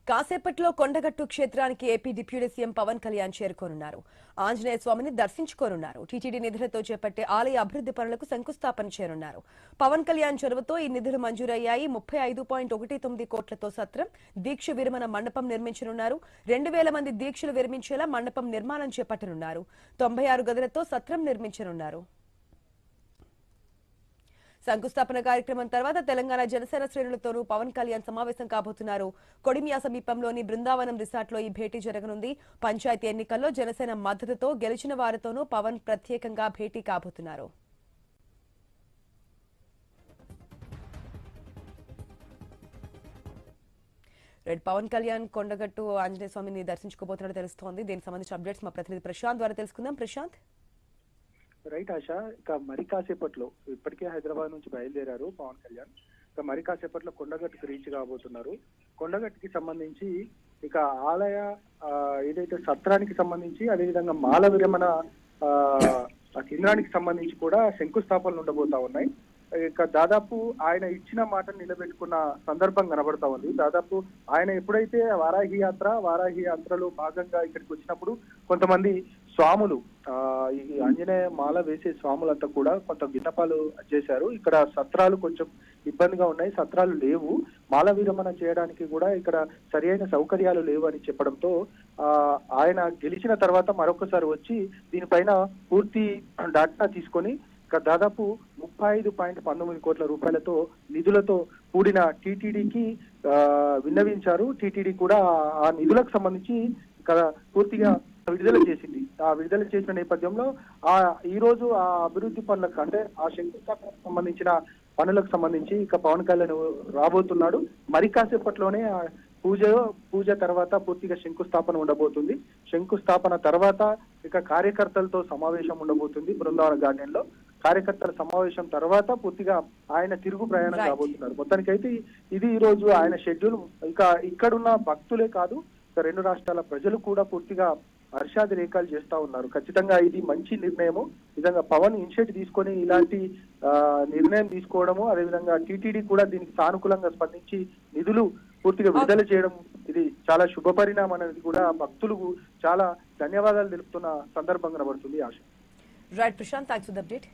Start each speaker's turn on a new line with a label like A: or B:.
A: కాసేపట్లో కొండగట్టు క్షేత్రానికి AP deputy CM Pawan Kalyan చేరుకోనున్నారు. ఆంజనేయ స్వామిని దర్శించుకోనున్నారు. టీటీడీ నిధులతో చేపట్టే ఆలయ అభివృద్ధి పనులకు శంకుస్థాపన చేయనున్నారు. పవన్ కళ్యాణ్ చొరవతో ఈ నిధులు మంజూరయ్యాయి. 35.19 కోట్లతో సత్రం, దీక్ష విరమణ మండపం నిర్మించనున్నారు. 2000 మంది దీక్షలు విరమించేలా మండపం నిర్మాణం చేపట్టనున్నారు. 96 గదులతో సత్రం నిర్మించనున్నారు. శంకుస్థాపన కార్యక్రమం తర్వాత తెలంగాణ జనసేన శ్రేణులతోనూ పవన్ కళ్యాణ్ సమావేశం కాబోతున్నారు. కొడిమియా సమీపంలోని బృందావనం రిసార్ట్లో ఈ భేటీ జరగనుంది. పంచాయతీ ఎన్నికల్లో జనసేన మద్దతుతో గెలిచిన వారితోనూ పవన్ ప్రత్యేకంగా భేటీ కాబోతున్నారు. పవన్ కళ్యాణ్ కొండగట్టు ఆంజనేయ స్వామిని దర్శించుకోబోతున్నట్టు తెలుస్తోంది. దీనికి సంబంధించిన అప్డేట్స్ మా ప్రతినిధి ప్రశాంత్ ద్వారా తెలుసుకుందాం. ప్రశాంత్,
B: రైట్ ఆశ, ఇక మరి కాసేపట్లో ఇప్పటికే హైదరాబాద్ నుంచి బయలుదేరారు పవన్ కళ్యాణ్. ఇక మరి కాసేపట్లో కొండగట్టుకు రీచ్ కాబోతున్నారు. కొండగట్టుకి సంబంధించి ఇక ఆలయ ఏదైతే సత్రానికి సంబంధించి, అదేవిధంగా మాల విరమణ కేంద్రానికి సంబంధించి కూడా శంకుస్థాపనలు ఉండబోతా ఉన్నాయి. ఇక దాదాపు ఆయన ఇచ్చిన మాటను నిలబెట్టుకున్న సందర్భం కనబడతా ఉంది. దాదాపు ఆయన ఎప్పుడైతే వారాహి యాత్రలో భాగంగా ఇక్కడికి వచ్చినప్పుడు కొంతమంది స్వాములు, ఈ ఆంజనేయ మాల వేసే స్వాములంతా కూడా కొంత విన్నపాలు చేశారు. ఇక్కడ సత్రాలు కొంచెం ఇబ్బందిగా ఉన్నాయి, సత్రాలు లేవు, మాల విరమణ చేయడానికి కూడా ఇక్కడ సరి అయిన సౌకర్యాలు లేవు అని చెప్పడంతో ఆయన గెలిచిన తర్వాత మరొకసారి వచ్చి దీనిపైన పూర్తి డాటా తీసుకొని ఇక దాదాపు 35.19 కోట్ల రూపాయలతో నిధులతో కూడిన టీటీడీకి విన్నవించారు. టీటీడీ కూడా ఆ నిధులకు సంబంధించి ఇక్కడ పూర్తిగా విడుదల చేసింది. ఆ విడుదల చేసిన నేపథ్యంలో ఈ రోజు ఆ అభివృద్ధి పనులకు, అంటే ఆ శంకుస్థాపనకు సంబంధించిన పనులకు సంబంధించి ఇక పవన్ కళ్యాణ్ రాబోతున్నాడు. మరి కాసేపట్లోనే పూజ తర్వాత పూర్తిగా శంకుస్థాపన ఉండబోతుంది. శంకుస్థాపన తర్వాత ఇక కార్యకర్తలతో సమావేశం ఉండబోతుంది బృందావన గార్డెన్ లో. కార్యకర్తల సమావేశం తర్వాత పూర్తిగా ఆయన తిరుగు ప్రయాణం కాబోతున్నారు. మొత్తానికైతే ఇది ఈ రోజు ఆయన షెడ్యూల్. ఇక ఇక్కడున్న భక్తులే కాదు, ఇక రెండు రాష్ట్రాల ప్రజలు కూడా పూర్తిగా హర్షాది రేఖలు చేస్తా ఉన్నారు. ఖచ్చితంగా ఇది మంచి నిర్ణయము. నిజంగా పవన్ ఇనిషియేటివ్ తీసుకొని ఇలాంటి నిర్ణయం తీసుకోవడము, అదేవిధంగా టీటీడీ కూడా దీనికి సానుకూలంగా స్పందించి నిధులు పూర్తిగా విడుదల చేయడం, ఇది చాలా శుభ పరిణామం అనేది కూడా భక్తులు చాలా ధన్యవాదాలు తెలుపుతున్న సందర్భం కనబడుతుంది. ఆశ.
A: Right Prashant, thanks for the update.